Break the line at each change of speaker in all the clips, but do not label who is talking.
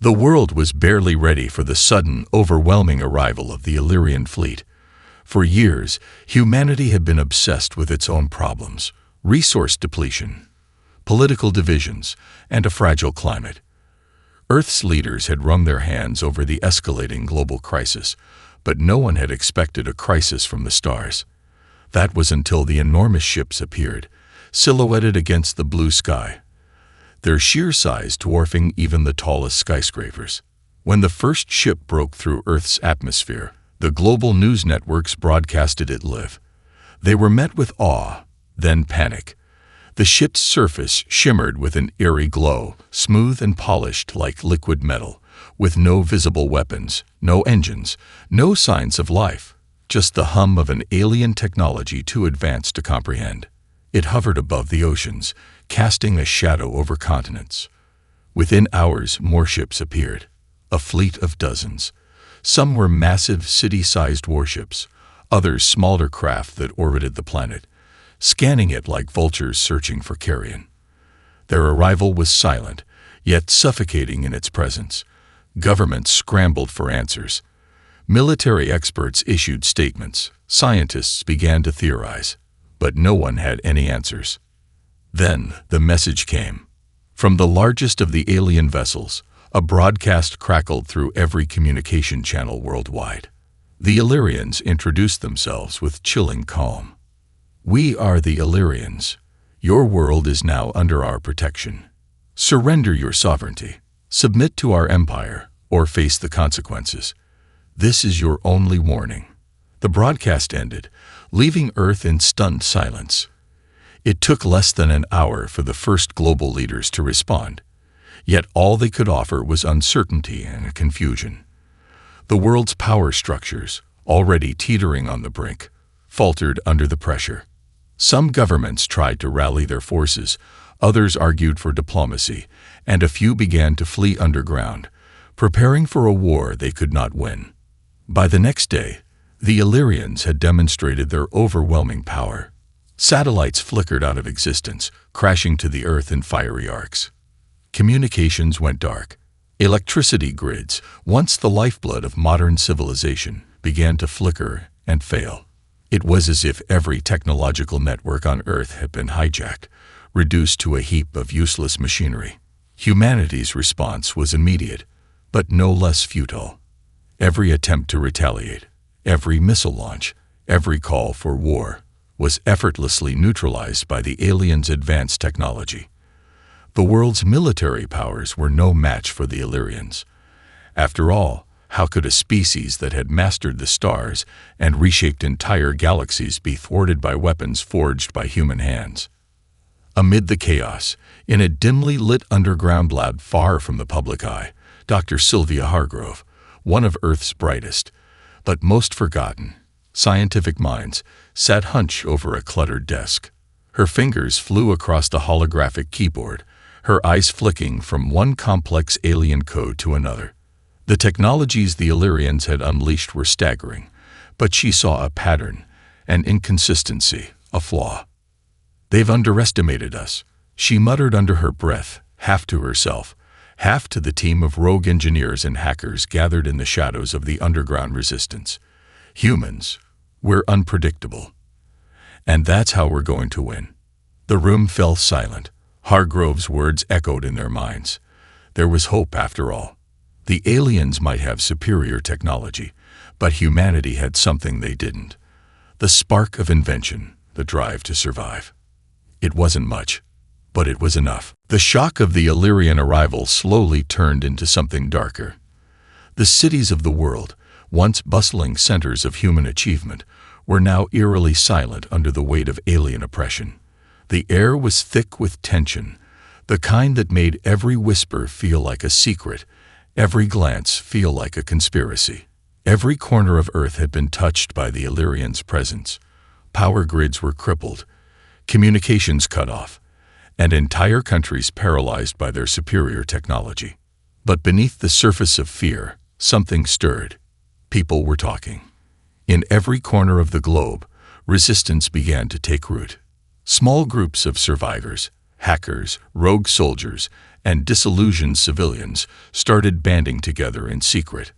The world was barely ready for the sudden, overwhelming arrival of the Illyrian fleet. For years, humanity had been obsessed with its own problems: resource depletion, political divisions, and a fragile climate. Earth's leaders had wrung their hands over the escalating global crisis, but no one had expected a crisis from the stars. That was until the enormous ships appeared, silhouetted against the blue sky, their sheer size dwarfing even the tallest skyscrapers. When the first ship broke through Earth's atmosphere, the global news networks broadcasted it live. They were met with awe, then panic. The ship's surface shimmered with an eerie glow, smooth and polished like liquid metal, with no visible weapons, no engines, no signs of life, just the hum of an alien technology too advanced to comprehend. It hovered above the oceans, casting a shadow over continents. Within hours, more ships appeared, a fleet of dozens. Some were massive city-sized warships, others smaller craft that orbited the planet, scanning it like vultures searching for carrion. Their arrival was silent, yet suffocating in its presence. Governments scrambled for answers. Military experts issued statements. Scientists began to theorize, but no one had any answers. Then the message came. From the largest of the alien vessels, a broadcast crackled through every communication channel worldwide. The Illyrians introduced themselves with chilling calm. "We are the Illyrians. Your world is now under our protection. Surrender your sovereignty, submit to our empire, or face the consequences. This is your only warning." The broadcast ended, leaving Earth in stunned silence. It took less than an hour for the first global leaders to respond, yet all they could offer was uncertainty and confusion. The world's power structures, already teetering on the brink, faltered under the pressure. Some governments tried to rally their forces, others argued for diplomacy, and a few began to flee underground, preparing for a war they could not win. By the next day, the Illyrians had demonstrated their overwhelming power. Satellites flickered out of existence, crashing to the Earth in fiery arcs. Communications went dark. Electricity grids, once the lifeblood of modern civilization, began to flicker and fail. It was as if every technological network on Earth had been hijacked, reduced to a heap of useless machinery. Humanity's response was immediate, but no less futile. Every attempt to retaliate, every missile launch, every call for war, was effortlessly neutralized by the aliens' advanced technology. The world's military powers were no match for the Illyrians. After all, how could a species that had mastered the stars and reshaped entire galaxies be thwarted by weapons forged by human hands? Amid the chaos, in a dimly lit underground lab far from the public eye, Dr. Sylvia Hargrove, one of Earth's brightest, but most forgotten, scientific minds, sat hunched over a cluttered desk. Her fingers flew across the holographic keyboard, her eyes flicking from one complex alien code to another. The technologies the Illyrians had unleashed were staggering, but she saw a pattern, an inconsistency, a flaw. "They've underestimated us," she muttered under her breath, half to herself, half to the team of rogue engineers and hackers gathered in the shadows of the underground resistance. "Humans, we're unpredictable. And that's how we're going to win." The room fell silent. Hargrove's words echoed in their minds. There was hope after all. The aliens might have superior technology, but humanity had something they didn't. The spark of invention, the drive to survive. It wasn't much, but it was enough. The shock of the Illyrian arrival slowly turned into something darker. The cities of the world, once bustling centers of human achievement, were now eerily silent under the weight of alien oppression. The air was thick with tension, the kind that made every whisper feel like a secret, every glance feel like a conspiracy. Every corner of Earth had been touched by the Illyrians' presence. Power grids were crippled, communications cut off, and entire countries paralyzed by their superior technology. But beneath the surface of fear, something stirred. People were talking. In every corner of the globe, resistance began to take root. Small groups of survivors, Hackers, rogue soldiers, and disillusioned civilians started banding together in secret.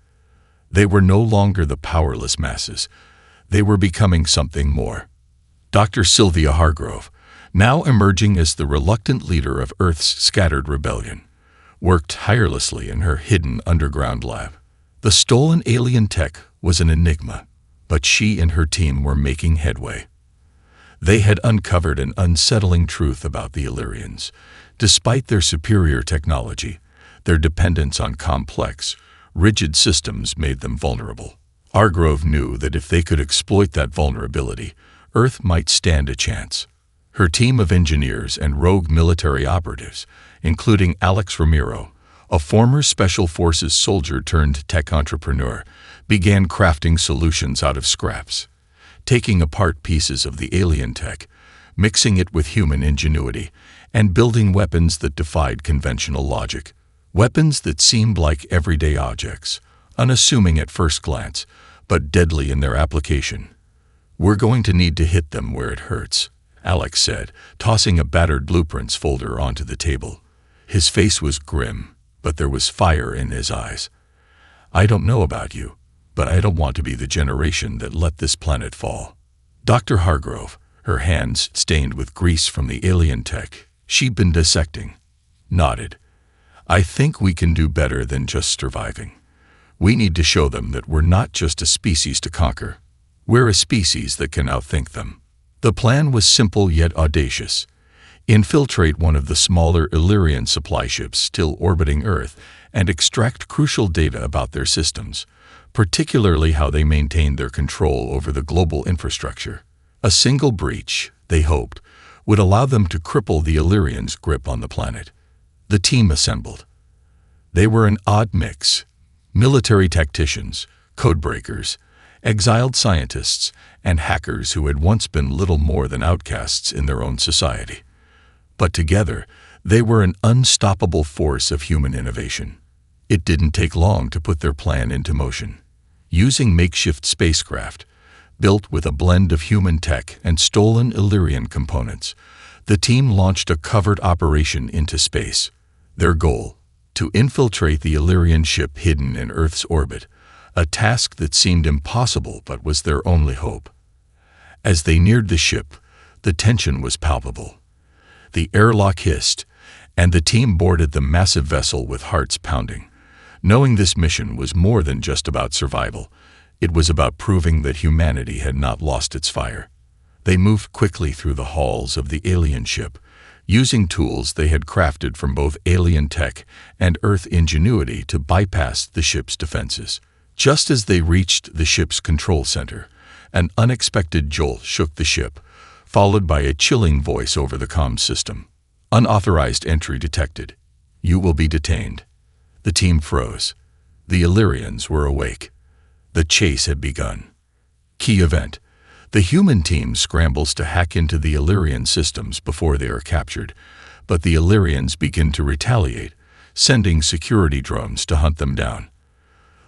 They were no longer the powerless masses. They were becoming something more. Dr. Sylvia Hargrove, now emerging as the reluctant leader of Earth's scattered rebellion, worked tirelessly in her hidden underground lab. The stolen alien tech was an enigma, but she and her team were making headway. They had uncovered an unsettling truth about the Illyrians. Despite their superior technology, their dependence on complex, rigid systems made them vulnerable. Hargrove knew that if they could exploit that vulnerability, Earth might stand a chance. Her team of engineers and rogue military operatives, including Alex Ramiro, a former Special Forces soldier turned tech entrepreneur, began crafting solutions out of scraps, taking apart pieces of the alien tech, mixing it with human ingenuity, and building weapons that defied conventional logic. Weapons that seemed like everyday objects, unassuming at first glance, but deadly in their application. "We're going to need to hit them where it hurts," Alex said, tossing a battered blueprints folder onto the table. His face was grim, but there was fire in his eyes. "I don't know about you, but I don't want to be the generation that let this planet fall." Dr. Hargrove, her hands stained with grease from the alien tech she'd been dissecting, nodded. "I think we can do better than just surviving. We need to show them that we're not just a species to conquer. We're a species that can outthink them." The plan was simple yet audacious. Infiltrate one of the smaller Illyrian supply ships still orbiting Earth and extract crucial data about their systems, particularly how they maintained their control over the global infrastructure. A single breach, they hoped, would allow them to cripple the Illyrians' grip on the planet. The team assembled. They were an odd mix: military tacticians, codebreakers, exiled scientists, and hackers who had once been little more than outcasts in their own society. But together, they were an unstoppable force of human innovation. It didn't take long to put their plan into motion. Using makeshift spacecraft, built with a blend of human tech and stolen Illyrian components, the team launched a covert operation into space. Their goal: to infiltrate the Illyrian ship hidden in Earth's orbit, a task that seemed impossible but was their only hope. As they neared the ship, the tension was palpable. The airlock hissed, and the team boarded the massive vessel with hearts pounding, knowing this mission was more than just about survival. It was about proving that humanity had not lost its fire. They moved quickly through the halls of the alien ship, using tools they had crafted from both alien tech and Earth ingenuity to bypass the ship's defenses. Just as they reached the ship's control center, an unexpected jolt shook the ship, followed by a chilling voice over the comms system. "Unauthorized entry detected. You will be detained." The team froze. The Illyrians were awake. The chase had begun. Key event: the human team scrambles to hack into the Illyrian systems before they are captured, but the Illyrians begin to retaliate, sending security drones to hunt them down.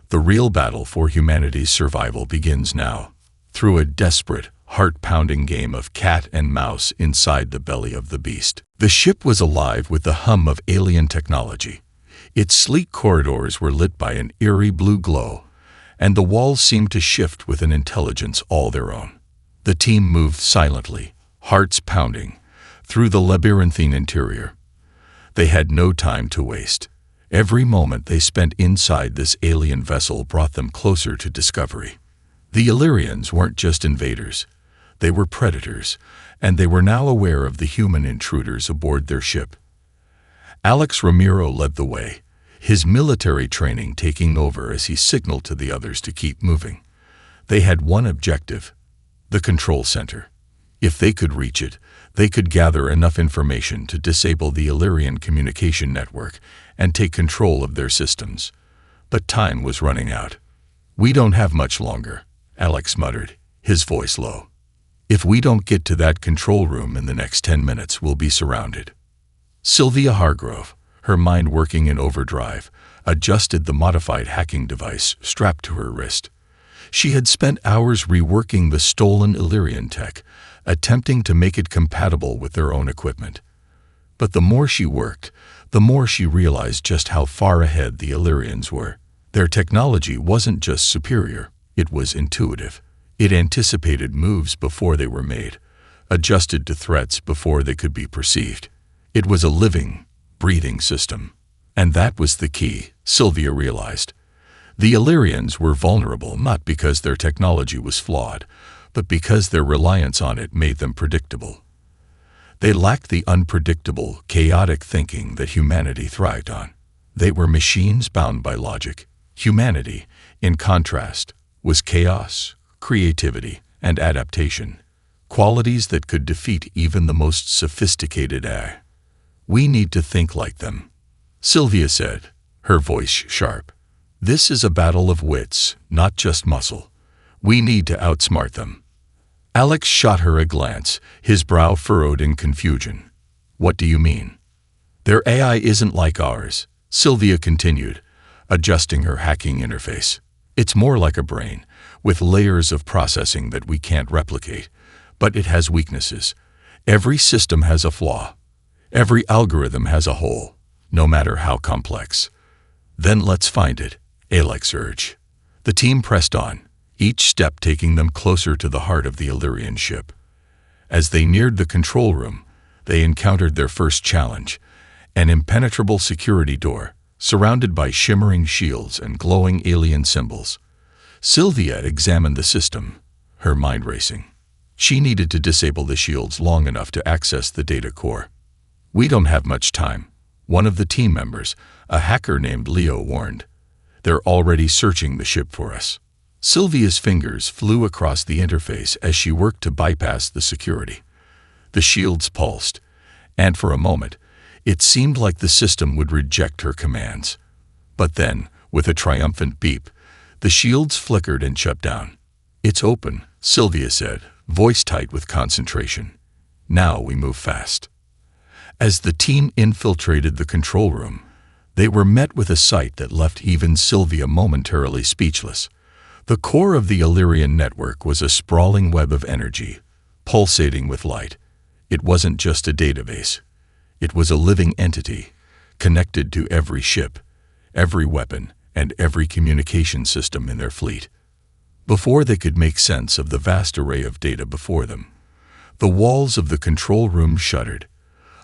The real battle for humanity's survival begins now, through a desperate, heart-pounding game of cat and mouse inside the belly of the beast. The ship was alive with the hum of alien technology. Its sleek corridors were lit by an eerie blue glow, and the walls seemed to shift with an intelligence all their own. The team moved silently, hearts pounding, through the labyrinthine interior. They had no time to waste. Every moment they spent inside this alien vessel brought them closer to discovery. The Illyrians weren't just invaders. They were predators, and they were now aware of the human intruders aboard their ship. Alex Ramiro led the way, his military training taking over as he signaled to the others to keep moving. They had one objective: the control center. If they could reach it, they could gather enough information to disable the Illyrian communication network and take control of their systems. But time was running out. "We don't have much longer," Alex muttered, his voice low. "If we don't get to that control room in the next 10 minutes, we'll be surrounded." Sylvia Hargrove, her mind working in overdrive, adjusted the modified hacking device strapped to her wrist. She had spent hours reworking the stolen Illyrian tech, attempting to make it compatible with their own equipment. But the more she worked, the more she realized just how far ahead the Illyrians were. Their technology wasn't just superior, it was intuitive. It anticipated moves before they were made, adjusted to threats before they could be perceived. It was a living, breathing system. And that was the key, Sylvia realized. The Illyrians were vulnerable not because their technology was flawed, but because their reliance on it made them predictable. They lacked the unpredictable, chaotic thinking that humanity thrived on. They were machines bound by logic. Humanity, in contrast, was chaos, creativity, and adaptation, qualities that could defeat even the most sophisticated AI. We need to think like them, Sylvia said, her voice sharp. This is a battle of wits, not just muscle. We need to outsmart them. Alex shot her a glance, his brow furrowed in confusion. What do you mean? Their AI isn't like ours, Sylvia continued, adjusting her hacking interface. It's more like a brain, with layers of processing that we can't replicate. But it has weaknesses. Every system has a flaw. Every algorithm has a hole, no matter how complex. Then let's find it, Alex urged. The team pressed on, each step taking them closer to the heart of the Illyrian ship. As they neared the control room, they encountered their first challenge, an impenetrable security door, surrounded by shimmering shields and glowing alien symbols. Sylvia examined the system, her mind racing. She needed to disable the shields long enough to access the data core. We don't have much time, one of the team members, a hacker named Leo, warned. They're already searching the ship for us. Sylvia's fingers flew across the interface as she worked to bypass the security. The shields pulsed, and for a moment, it seemed like the system would reject her commands. But then, with a triumphant beep, the shields flickered and shut down. It's open, Sylvia said, voice tight with concentration. Now we move fast. As the team infiltrated the control room, they were met with a sight that left even Sylvia momentarily speechless. The core of the Illyrian network was a sprawling web of energy, pulsating with light. It wasn't just a database. It was a living entity, connected to every ship, every weapon, and every communication system in their fleet. Before they could make sense of the vast array of data before them, the walls of the control room shuddered.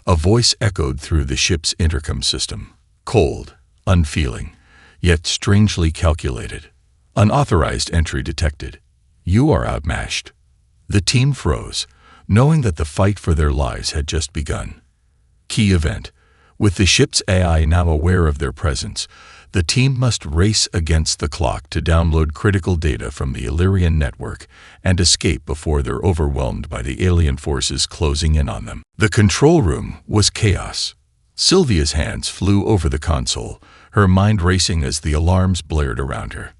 A voice echoed through the ship's intercom system, cold, unfeeling, yet strangely calculated. Unauthorized entry detected. You are outmatched. The team froze, knowing that the fight for their lives had just begun. Key event. With the ship's AI now aware of their presence, the team must race against the clock to download critical data from the Illyrian network and escape before they're overwhelmed by the alien forces closing in on them. The control room was chaos. Sylvia's hands flew over the console, her mind racing as the alarms blared around her.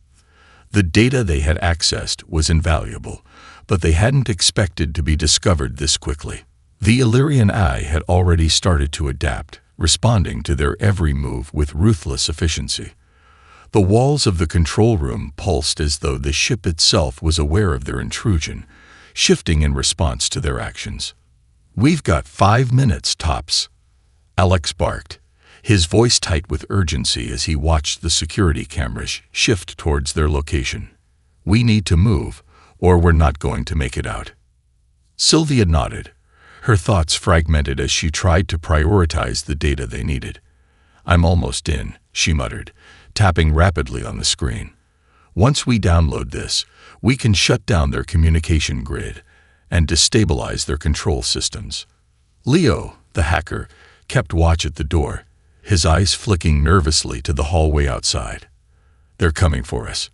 The data they had accessed was invaluable, but they hadn't expected to be discovered this quickly. The Illyrian AI had already started to adapt, responding to their every move with ruthless efficiency. The walls of the control room pulsed as though the ship itself was aware of their intrusion, shifting in response to their actions. We've got 5 minutes, tops, Alex barked, his voice tight with urgency as he watched the security cameras shift towards their location. We need to move, or we're not going to make it out. Sylvia nodded, her thoughts fragmented as she tried to prioritize the data they needed. I'm almost in, she muttered, tapping rapidly on the screen. Once we download this, we can shut down their communication grid and destabilize their control systems. Leo, the hacker, kept watch at the door, his eyes flicking nervously to the hallway outside. They're coming for us.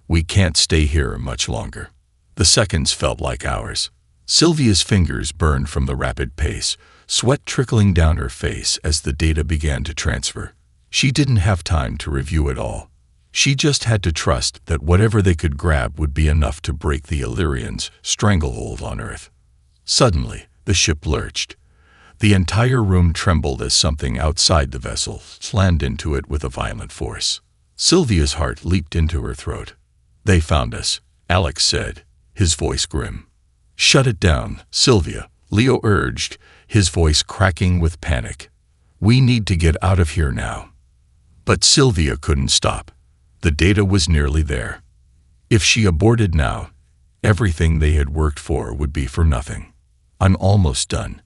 We can't stay here much longer. The seconds felt like hours. Sylvia's fingers burned from the rapid pace, sweat trickling down her face as the data began to transfer. She didn't have time to review it all. She just had to trust that whatever they could grab would be enough to break the Illyrians' stranglehold on Earth. Suddenly, the ship lurched. The entire room trembled as something outside the vessel slammed into it with a violent force. Sylvia's heart leaped into her throat. They found us, Alex said, his voice grim. Shut it down, Sylvia, Leo urged, his voice cracking with panic. "We need to get out of here now." But Sylvia couldn't stop. The data was nearly there. If she aborted now, everything they had worked for would be for nothing. "I'm almost done,"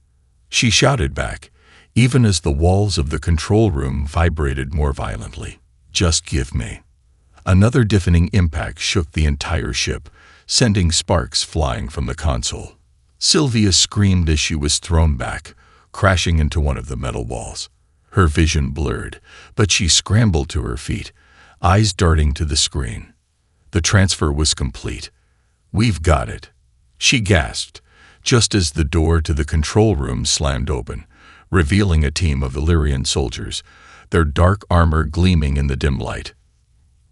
she shouted back, even as the walls of the control room vibrated more violently. "Just give me." Another deafening impact shook the entire ship, sending sparks flying from the console. Sylvia screamed as she was thrown back, crashing into one of the metal walls. Her vision blurred, but she scrambled to her feet, eyes darting to the screen. The transfer was complete. "We've got it," she gasped, just as the door to the control room slammed open, revealing a team of Illyrian soldiers, their dark armor gleaming in the dim light.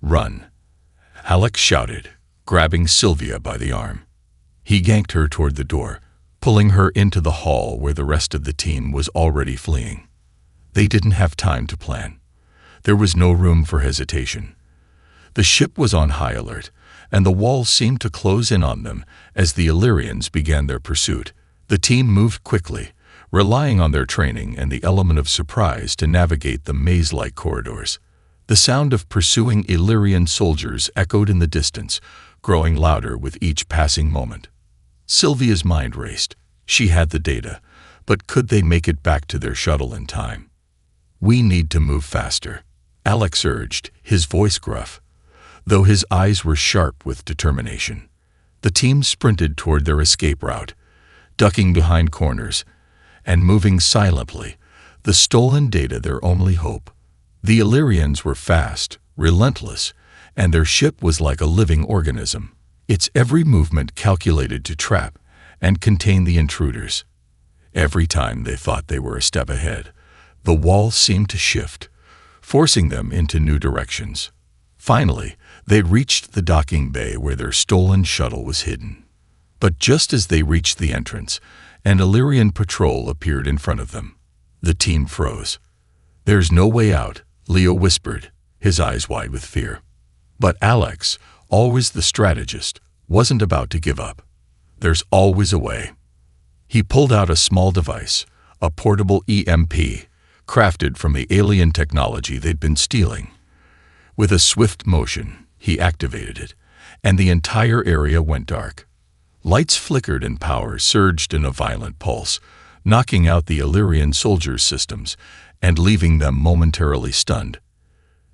"Run," Alex shouted, grabbing Sylvia by the arm. He yanked her toward the door, pulling her into the hall where the rest of the team was already fleeing. They didn't have time to plan. There was no room for hesitation. The ship was on high alert, and the walls seemed to close in on them as the Illyrians began their pursuit. The team moved quickly, relying on their training and the element of surprise to navigate the maze-like corridors. The sound of pursuing Illyrian soldiers echoed in the distance, growing louder with each passing moment. Sylvia's mind raced. She had the data, but could they make it back to their shuttle in time? "We need to move faster," Alex urged, his voice gruff, though his eyes were sharp with determination. The team sprinted toward their escape route, ducking behind corners and moving silently, the stolen data their only hope. The Illyrians were fast, relentless, and their ship was like a living organism, its every movement calculated to trap and contain the intruders. Every time they thought they were a step ahead, the wall seemed to shift, forcing them into new directions. Finally, they reached the docking bay where their stolen shuttle was hidden. But just as they reached the entrance, an Illyrian patrol appeared in front of them. The team froze. "There's no way out," Leo whispered, his eyes wide with fear. But Alex, always the strategist, wasn't about to give up. "There's always a way." He pulled out a small device, a portable EMP, crafted from the alien technology they'd been stealing. With a swift motion, he activated it, and the entire area went dark. Lights flickered and power surged in a violent pulse, knocking out the Illyrian soldiers' systems and leaving them momentarily stunned.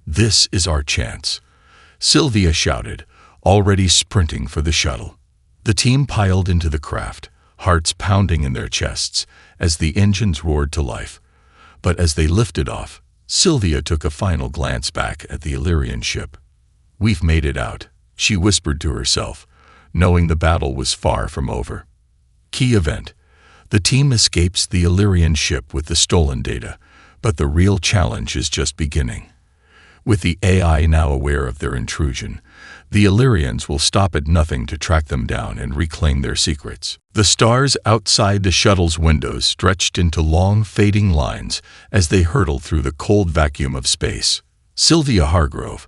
"This is our chance," Sylvia shouted, already sprinting for the shuttle. The team piled into the craft, hearts pounding in their chests as the engines roared to life. But as they lifted off, Sylvia took a final glance back at the Illyrian ship. "We've made it out," she whispered to herself, knowing the battle was far from over. Key event. The team escapes the Illyrian ship with the stolen data, but the real challenge is just beginning. With the AI now aware of their intrusion, the Illyrians will stop at nothing to track them down and reclaim their secrets. The stars outside the shuttle's windows stretched into long, fading lines as they hurtled through the cold vacuum of space. Sylvia Hargrove,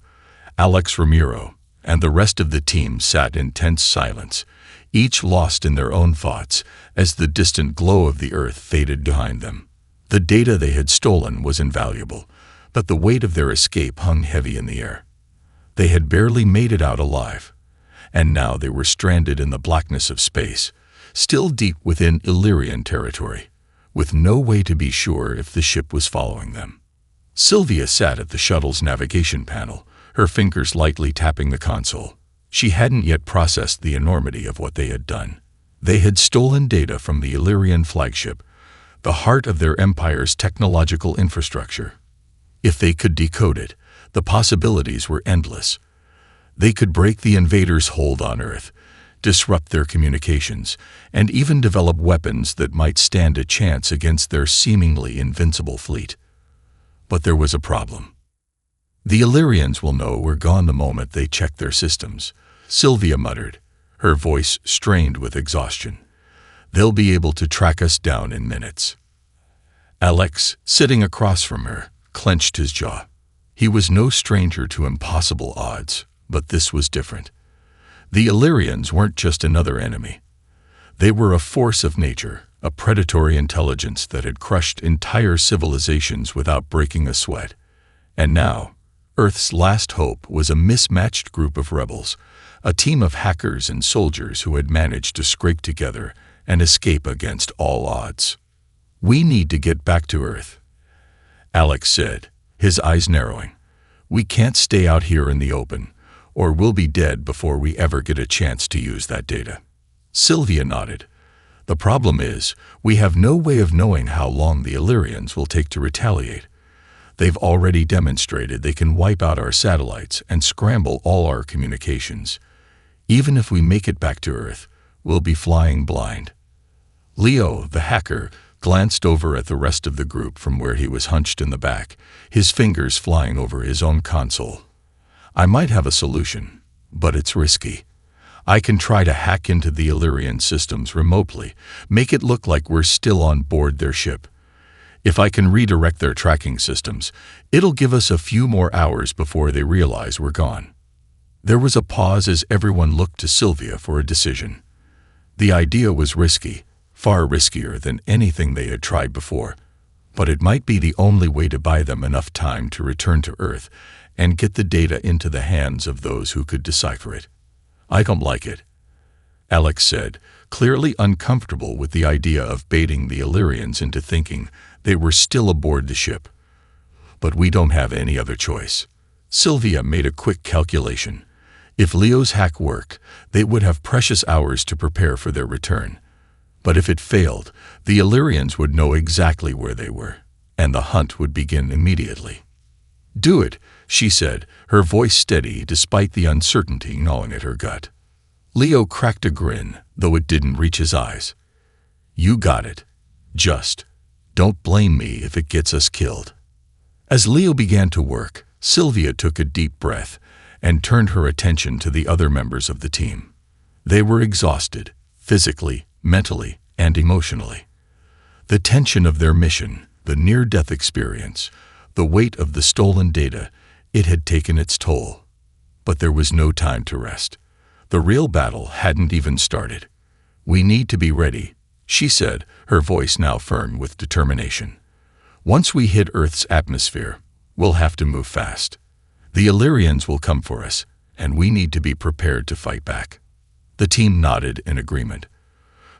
Alex Ramiro, and the rest of the team sat in tense silence, each lost in their own thoughts as the distant glow of the earth faded behind them. The data they had stolen was invaluable, but the weight of their escape hung heavy in the air. They had barely made it out alive, and now they were stranded in the blackness of space, still deep within Illyrian territory, with no way to be sure if the ship was following them. Sylvia sat at the shuttle's navigation panel, her fingers lightly tapping the console. She hadn't yet processed the enormity of what they had done. They had stolen data from the Illyrian flagship, the heart of their empire's technological infrastructure. If they could decode it, the possibilities were endless. They could break the invaders' hold on Earth, disrupt their communications, and even develop weapons that might stand a chance against their seemingly invincible fleet. But there was a problem. "The Illyrians will know we're gone the moment they check their systems," Sylvia muttered, her voice strained with exhaustion. "They'll be able to track us down in minutes." Alex, sitting across from her, clenched his jaw. He was no stranger to impossible odds, but this was different. The Illyrians weren't just another enemy. They were a force of nature, a predatory intelligence that had crushed entire civilizations without breaking a sweat. And now, Earth's last hope was a mismatched group of rebels, a team of hackers and soldiers who had managed to scrape together and escape against all odds. "We need to get back to Earth," Alex said, his eyes narrowing. "We can't stay out here in the open, or we'll be dead before we ever get a chance to use that data." Sylvia nodded. "The problem is, we have no way of knowing how long the Illyrians will take to retaliate. They've already demonstrated they can wipe out our satellites and scramble all our communications. Even if we make it back to Earth, we'll be flying blind." Leo, the hacker, glanced over at the rest of the group from where he was hunched in the back, his fingers flying over his own console. "I might have a solution, but it's risky. I can try to hack into the Illyrian systems remotely, make it look like we're still on board their ship. If I can redirect their tracking systems, it'll give us a few more hours before they realize we're gone." There was a pause as everyone looked to Sylvia for a decision. The idea was risky, far riskier than anything they had tried before, but it might be the only way to buy them enough time to return to Earth and get the data into the hands of those who could decipher it. "I don't like it," Alex said, clearly uncomfortable with the idea of baiting the Illyrians into thinking they were still aboard the ship. "But we don't have any other choice." Sylvia made a quick calculation. If Leo's hack worked, they would have precious hours to prepare for their return. But if it failed, the Illyrians would know exactly where they were, and the hunt would begin immediately. "Do it," she said, her voice steady despite the uncertainty gnawing at her gut. Leo cracked a grin, though it didn't reach his eyes. "You got it. Just don't blame me if it gets us killed." As Leo began to work, Sylvia took a deep breath and turned her attention to the other members of the team. They were exhausted, physically, mentally, and emotionally. The tension of their mission, the near-death experience, the weight of the stolen data, it had taken its toll. But there was no time to rest. The real battle hadn't even started. "We need to be ready," she said, her voice now firm with determination. "Once we hit Earth's atmosphere, we'll have to move fast. The Illyrians will come for us, and we need to be prepared to fight back." The team nodded in agreement.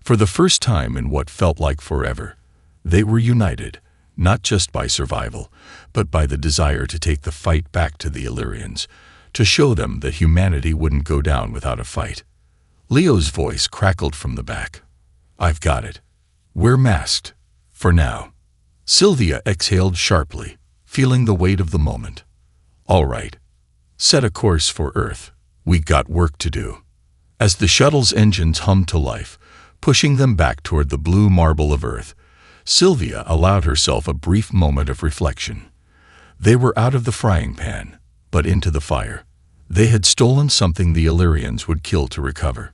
For the first time in what felt like forever, they were united, not just by survival, but by the desire to take the fight back to the Illyrians, to show them that humanity wouldn't go down without a fight. Leo's voice crackled from the back. "I've got it. We're masked. For now." Sylvia exhaled sharply, feeling the weight of the moment. "All right. Set a course for Earth. We got work to do." As the shuttle's engines hummed to life, pushing them back toward the blue marble of Earth, Sylvia allowed herself a brief moment of reflection. They were out of the frying pan, but into the fire. They had stolen something the Illyrians would kill to recover.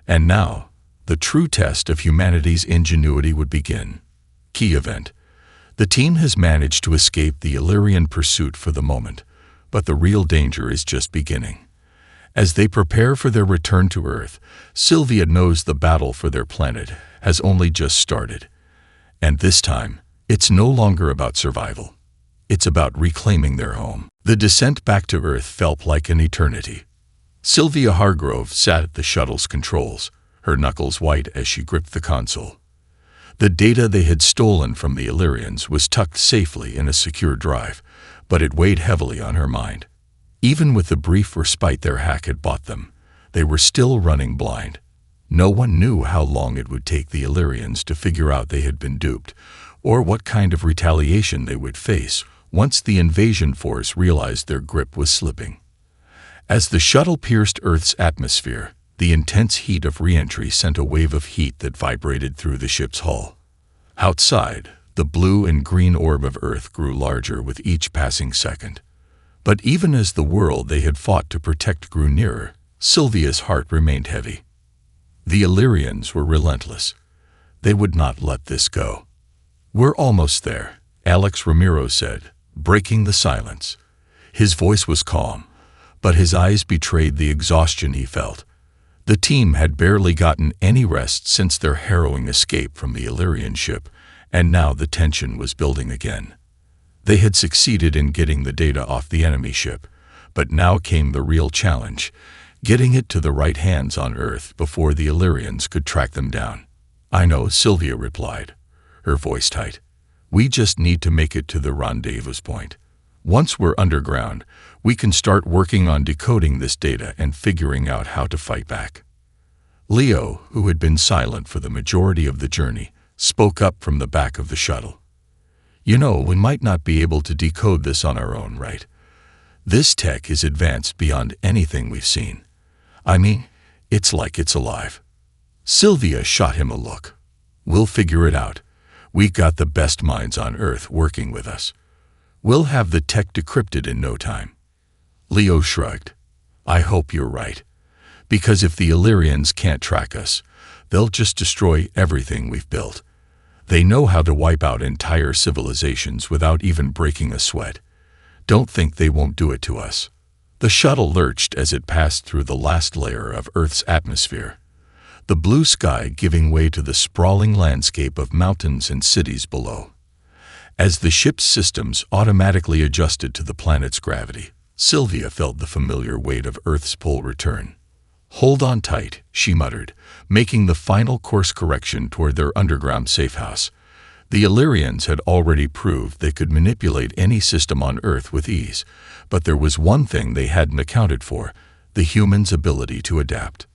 And now, the true test of humanity's ingenuity would begin. Key event. The team has managed to escape the Illyrian pursuit for the moment, but the real danger is just beginning. As they prepare for their return to Earth, Sylvia knows the battle for their planet has only just started. And this time, it's no longer about survival. It's about reclaiming their home. The descent back to Earth felt like an eternity. Sylvia Hargrove sat at the shuttle's controls, her knuckles white as she gripped the console. The data they had stolen from the Illyrians was tucked safely in a secure drive, but it weighed heavily on her mind. Even with the brief respite their hack had bought them, they were still running blind. No one knew how long it would take the Illyrians to figure out they had been duped, or what kind of retaliation they would face once the invasion force realized their grip was slipping. As the shuttle pierced Earth's atmosphere, the intense heat of re-entry sent a wave of heat that vibrated through the ship's hull. Outside, the blue and green orb of Earth grew larger with each passing second. But even as the world they had fought to protect grew nearer, Sylvia's heart remained heavy. The Illyrians were relentless. They would not let this go. "We're almost there," Alex Ramiro said, breaking the silence. His voice was calm, but his eyes betrayed the exhaustion he felt. The team had barely gotten any rest since their harrowing escape from the Illyrian ship, and now the tension was building again. They had succeeded in getting the data off the enemy ship, but now came the real challenge, getting it to the right hands on Earth before the Illyrians could track them down. "I know," Sylvia replied, her voice tight. "We just need to make it to the rendezvous point. Once we're underground, we can start working on decoding this data and figuring out how to fight back." Leo, who had been silent for the majority of the journey, spoke up from the back of the shuttle. "You know, we might not be able to decode this on our own, right? This tech is advanced beyond anything we've seen. I mean, it's like it's alive." Sylvia shot him a look. "We'll figure it out. We've got the best minds on Earth working with us. We'll have the tech decrypted in no time." Leo shrugged. "I hope you're right. Because if the Illyrians can't track us, they'll just destroy everything we've built. They know how to wipe out entire civilizations without even breaking a sweat. Don't think they won't do it to us." The shuttle lurched as it passed through the last layer of Earth's atmosphere, the blue sky giving way to the sprawling landscape of mountains and cities below. As the ship's systems automatically adjusted to the planet's gravity, Sylvia felt the familiar weight of Earth's pull return. "Hold on tight," she muttered, making the final course correction toward their underground safe house. The Illyrians had already proved they could manipulate any system on Earth with ease, but there was one thing they hadn't accounted for: the humans' ability to adapt.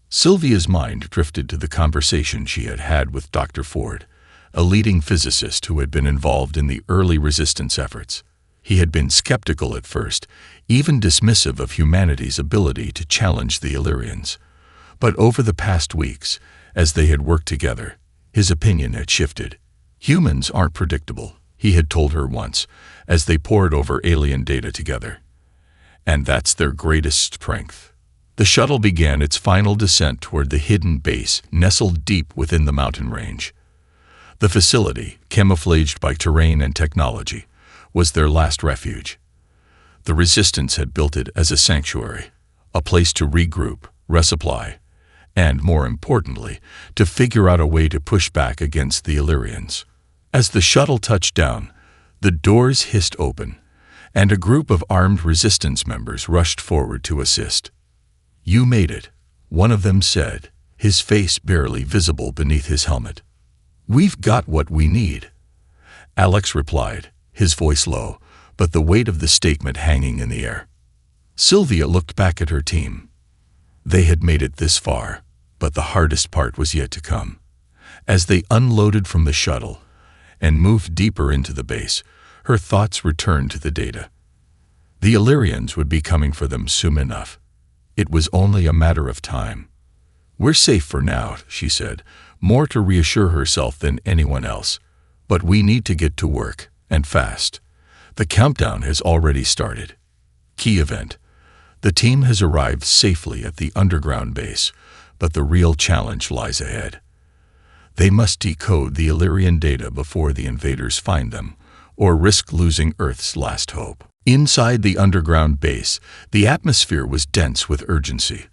Sylvia's mind drifted to the conversation she had had with Dr. Ford, a leading physicist who had been involved in the early resistance efforts. He had been skeptical at first, even dismissive of humanity's ability to challenge the Illyrians. But over the past weeks, as they had worked together, his opinion had shifted. "Humans aren't predictable," he had told her once, as they pored over alien data together. "And that's their greatest strength." The shuttle began its final descent toward the hidden base nestled deep within the mountain range. The facility, camouflaged by terrain and technology, was their last refuge. The Resistance had built it as a sanctuary, a place to regroup, resupply, and, more importantly, to figure out a way to push back against the Illyrians. As the shuttle touched down, the doors hissed open, and a group of armed Resistance members rushed forward to assist. "You made it," one of them said, his face barely visible beneath his helmet. "We've got what we need," Alex replied, his voice low, but the weight of the statement hanging in the air. Sylvia looked back at her team. They had made it this far, but the hardest part was yet to come. As they unloaded from the shuttle and moved deeper into the base, her thoughts returned to the data. The Illyrians would be coming for them soon enough. It was only a matter of time. "We're safe for now," she said, more to reassure herself than anyone else. "But we need to get to work, and fast. The countdown has already started." Key event. The team has arrived safely at the underground base, but the real challenge lies ahead. They must decode the Illyrian data before the invaders find them, or risk losing Earth's last hope. Inside the underground base, the atmosphere was dense with urgency.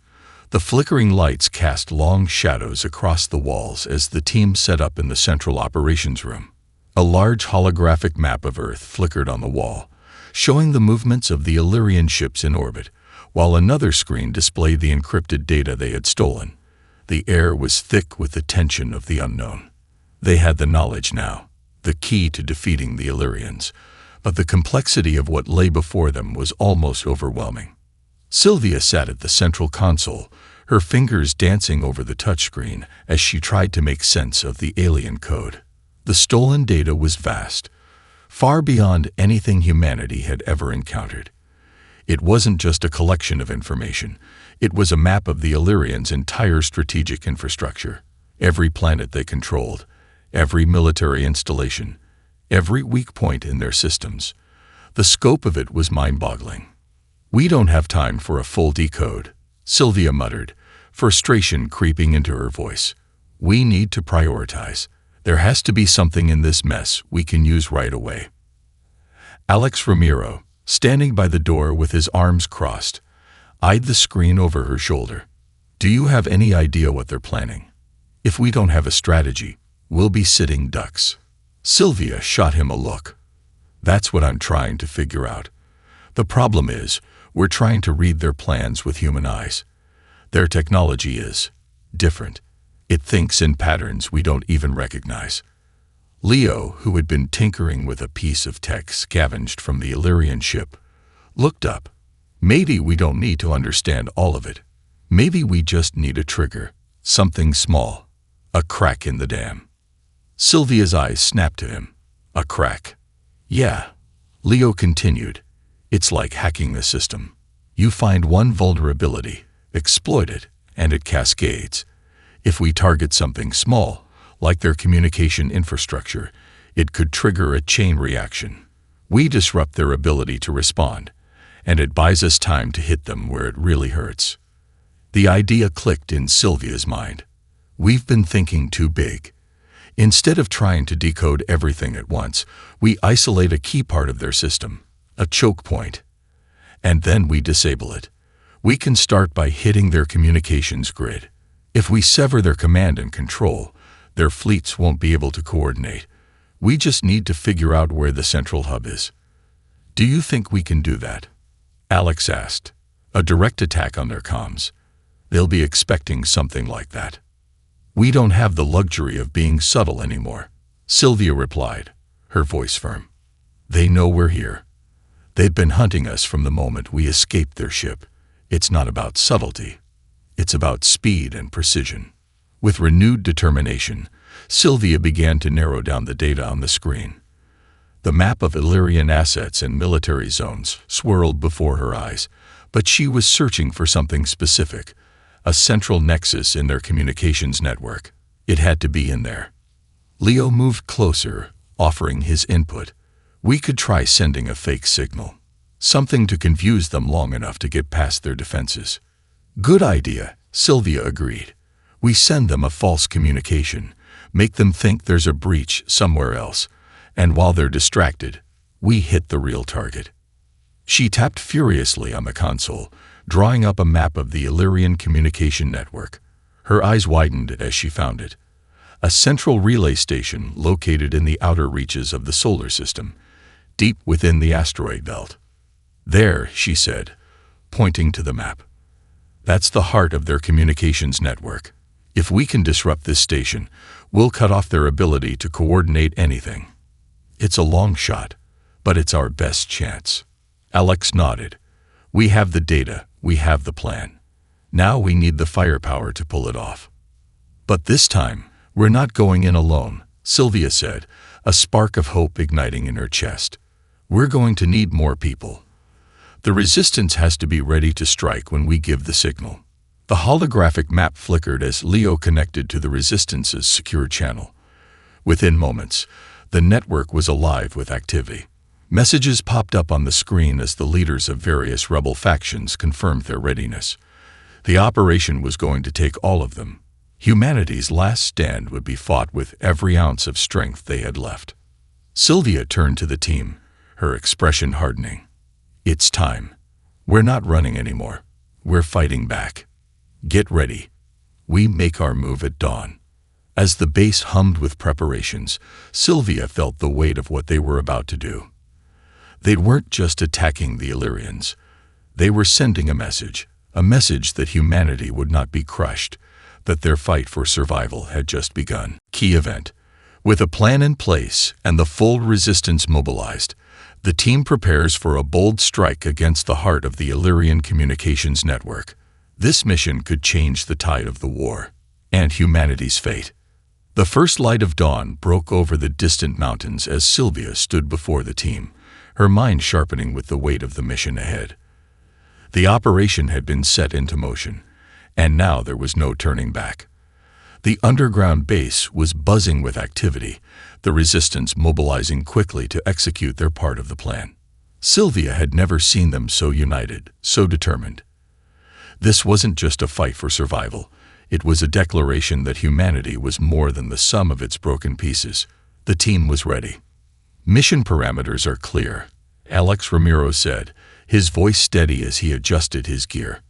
The flickering lights cast long shadows across the walls as the team set up in the central operations room. A large holographic map of Earth flickered on the wall, showing the movements of the Illyrian ships in orbit, while another screen displayed the encrypted data they had stolen. The air was thick with the tension of the unknown. They had the knowledge now, the key to defeating the Illyrians, but the complexity of what lay before them was almost overwhelming. Sylvia sat at the central console, her fingers dancing over the touchscreen as she tried to make sense of the alien code. The stolen data was vast, far beyond anything humanity had ever encountered. It wasn't just a collection of information. It was a map of the Illyrians' entire strategic infrastructure, every planet they controlled, every military installation, every weak point in their systems. The scope of it was mind-boggling. "We don't have time for a full decode," Sylvia muttered, frustration creeping into her voice. "We need to prioritize. There has to be something in this mess we can use right away." Alex Ramiro, standing by the door with his arms crossed, eyed the screen over her shoulder. Do you have any idea what they're planning? If we don't have a strategy, we'll be sitting ducks." Sylvia shot him a look. "That's what I'm trying to figure out. The problem is, we're trying to read their plans with human eyes. Their technology is different. It thinks in patterns we don't even recognize." Leo, who had been tinkering with a piece of tech scavenged from the Illyrian ship, looked up. "Maybe we don't need to understand all of it. Maybe we just need a trigger, something small, a crack in the dam." Sylvia's eyes snapped to him. "A crack?" "Yeah," Leo continued. "It's like hacking the system. You find one vulnerability, exploit it, and it cascades. If we target something small, like their communication infrastructure, it could trigger a chain reaction. We disrupt their ability to respond, and it buys us time to hit them where it really hurts." The idea clicked in Sylvia's mind. We've been thinking too big. Instead of trying to decode everything at once, we isolate a key part of their system, a choke point, and then we disable it. We can start by hitting their communications grid. If we sever their command and control, their fleets won't be able to coordinate. We just need to figure out where the central hub is. "Do you think we can do that?" Alex asked. "A direct attack on their comms. They'll be expecting something like that." "We don't have the luxury of being subtle anymore," Sylvia replied, her voice firm. "They know we're here. They've been hunting us from the moment we escaped their ship. It's not about subtlety. It's about speed and precision." With renewed determination, Sylvia began to narrow down the data on the screen. The map of Illyrian assets and military zones swirled before her eyes, but she was searching for something specific, a central nexus in their communications network. It had to be in there. Leo moved closer, offering his input. "We could try sending a fake signal, something to confuse them long enough to get past their defenses." "Good idea," Sylvia agreed. "We send them a false communication, make them think there's a breach somewhere else, and while they're distracted, we hit the real target." She tapped furiously on the console, drawing up a map of the Illyrian communication network. Her eyes widened as she found it. A central relay station located in the outer reaches of the solar system, deep within the asteroid belt. "There," she said, pointing to the map. "That's the heart of their communications network. If we can disrupt this station, we'll cut off their ability to coordinate anything." "It's a long shot, but it's our best chance." Alex nodded. "We have the data, we have the plan. Now we need the firepower to pull it off." "But this time, we're not going in alone," Sylvia said, a spark of hope igniting in her chest. "We're going to need more people. The resistance has to be ready to strike when we give the signal." The holographic map flickered as Leo connected to the Resistance's secure channel. Within moments, the network was alive with activity. Messages popped up on the screen as the leaders of various rebel factions confirmed their readiness. The operation was going to take all of them. Humanity's last stand would be fought with every ounce of strength they had left. Sylvia turned to the team, her expression hardening. "It's time. We're not running anymore. We're fighting back. Get ready. We make our move at dawn." As the base hummed with preparations, Sylvia felt the weight of what they were about to do. They weren't just attacking the Illyrians. They were sending a message that humanity would not be crushed, that their fight for survival had just begun. Key event. With a plan in place and the full resistance mobilized, the team prepares for a bold strike against the heart of the Illyrian communications network. This mission could change the tide of the war and humanity's fate. The first light of dawn broke over the distant mountains as Sylvia stood before the team, her mind sharpening with the weight of the mission ahead. The operation had been set into motion, and now there was no turning back. The underground base was buzzing with activity, the resistance mobilizing quickly to execute their part of the plan. Sylvia had never seen them so united, so determined. This wasn't just a fight for survival. It was a declaration that humanity was more than the sum of its broken pieces. The team was ready. "Mission parameters are clear," Alex Ramiro said, his voice steady as he adjusted his gear.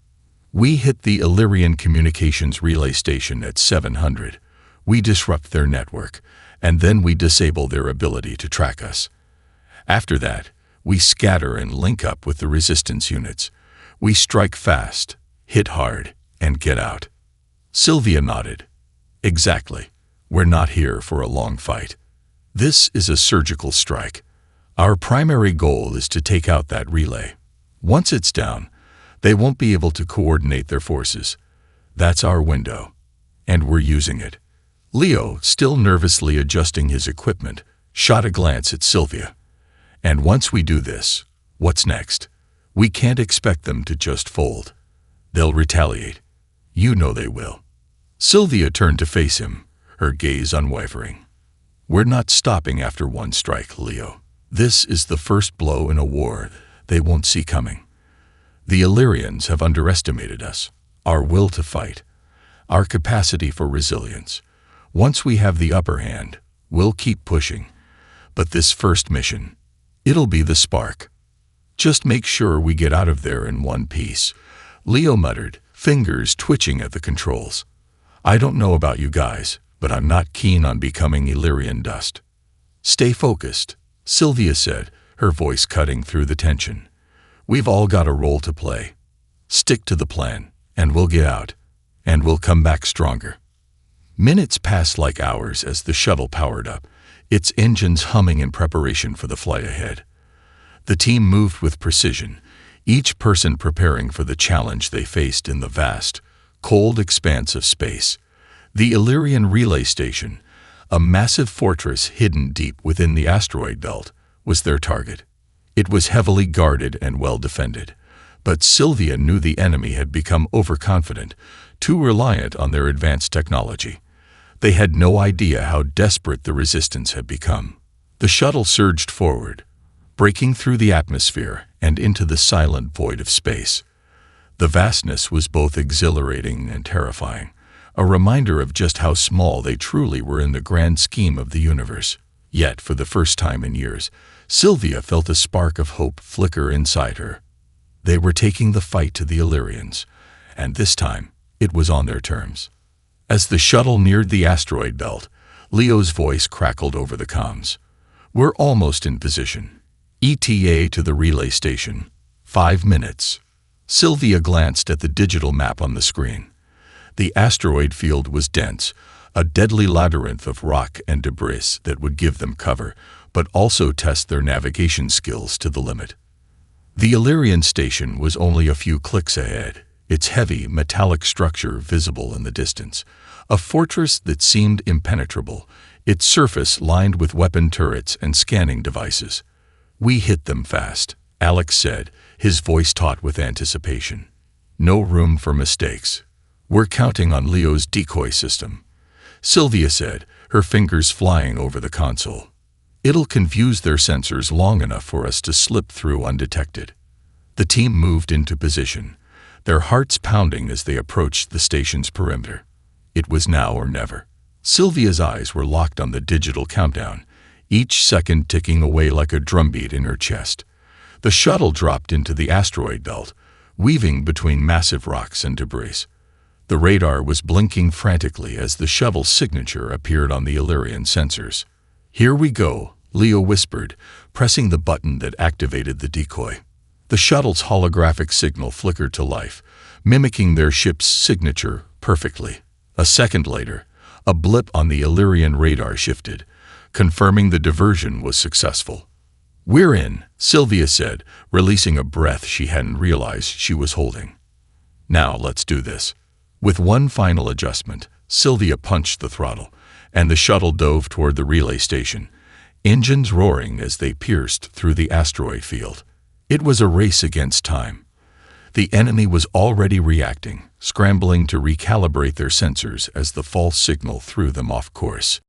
We hit the Illyrian communications relay station at 700. We disrupt their network, and then we disable their ability to track us. After that, we scatter and link up with the resistance units. We strike fast, hit hard, and get out. Sylvia nodded. Exactly. We're not here for a long fight. This is a surgical strike. Our primary goal is to take out that relay. Once it's down, they won't be able to coordinate their forces. That's our window, and we're using it. Leo, still nervously adjusting his equipment, shot a glance at Sylvia. And once we do this, what's next? We can't expect them to just fold. They'll retaliate. You know they will. Sylvia turned to face him, her gaze unwavering. We're not stopping after one strike, Leo. This is the first blow in a war they won't see coming. The Illyrians have underestimated us, our will to fight, our capacity for resilience. Once we have the upper hand, we'll keep pushing. But this first mission, it'll be the spark. Just make sure we get out of there in one piece. Leo muttered, fingers twitching at the controls. I don't know about you guys, but I'm not keen on becoming Illyrian dust. Stay focused, Sylvia said, her voice cutting through the tension. We've all got a role to play. Stick to the plan, and we'll get out, and we'll come back stronger. Minutes passed like hours as the shuttle powered up, its engines humming in preparation for the flight ahead. The team moved with precision, each person preparing for the challenge they faced in the vast, cold expanse of space. The Illyrian relay station, a massive fortress hidden deep within the asteroid belt, was their target. It was heavily guarded and well defended, but Sylvia knew the enemy had become overconfident, too reliant on their advanced technology. They had no idea how desperate the resistance had become. The shuttle surged forward, breaking through the atmosphere and into the silent void of space. The vastness was both exhilarating and terrifying, a reminder of just how small they truly were in the grand scheme of the universe. Yet, for the first time in years, Sylvia felt a spark of hope flicker inside her. They were taking the fight to the Illyrians, and this time, it was on their terms. As the shuttle neared the asteroid belt, Leo's voice crackled over the comms. We're almost in position. ETA to the relay station. 5 minutes. Sylvia glanced at the digital map on the screen. The asteroid field was dense, a deadly labyrinth of rock and debris that would give them cover, but also test their navigation skills to the limit. The Illyrian station was only a few clicks ahead, its heavy, metallic structure visible in the distance, a fortress that seemed impenetrable, its surface lined with weapon turrets and scanning devices. We hit them fast, Alex said, his voice taut with anticipation. No room for mistakes. We're counting on Leo's decoy system, Sylvia said, her fingers flying over the console. It'll confuse their sensors long enough for us to slip through undetected. The team moved into position, their hearts pounding as they approached the station's perimeter. It was now or never. Sylvia's eyes were locked on the digital countdown, each second ticking away like a drumbeat in her chest. The shuttle dropped into the asteroid belt, weaving between massive rocks and debris. The radar was blinking frantically as the shuttle's signature appeared on the Illyrian sensors. Here we go, Leo whispered, pressing the button that activated the decoy. The shuttle's holographic signal flickered to life, mimicking their ship's signature perfectly. A second later, a blip on the Illyrian radar shifted, confirming the diversion was successful. We're in, Sylvia said, releasing a breath she hadn't realized she was holding. Now let's do this. With one final adjustment, Sylvia punched the throttle, and the shuttle dove toward the relay station, engines roaring as they pierced through the asteroid field. It was a race against time. The enemy was already reacting, scrambling to recalibrate their sensors as the false signal threw them off course.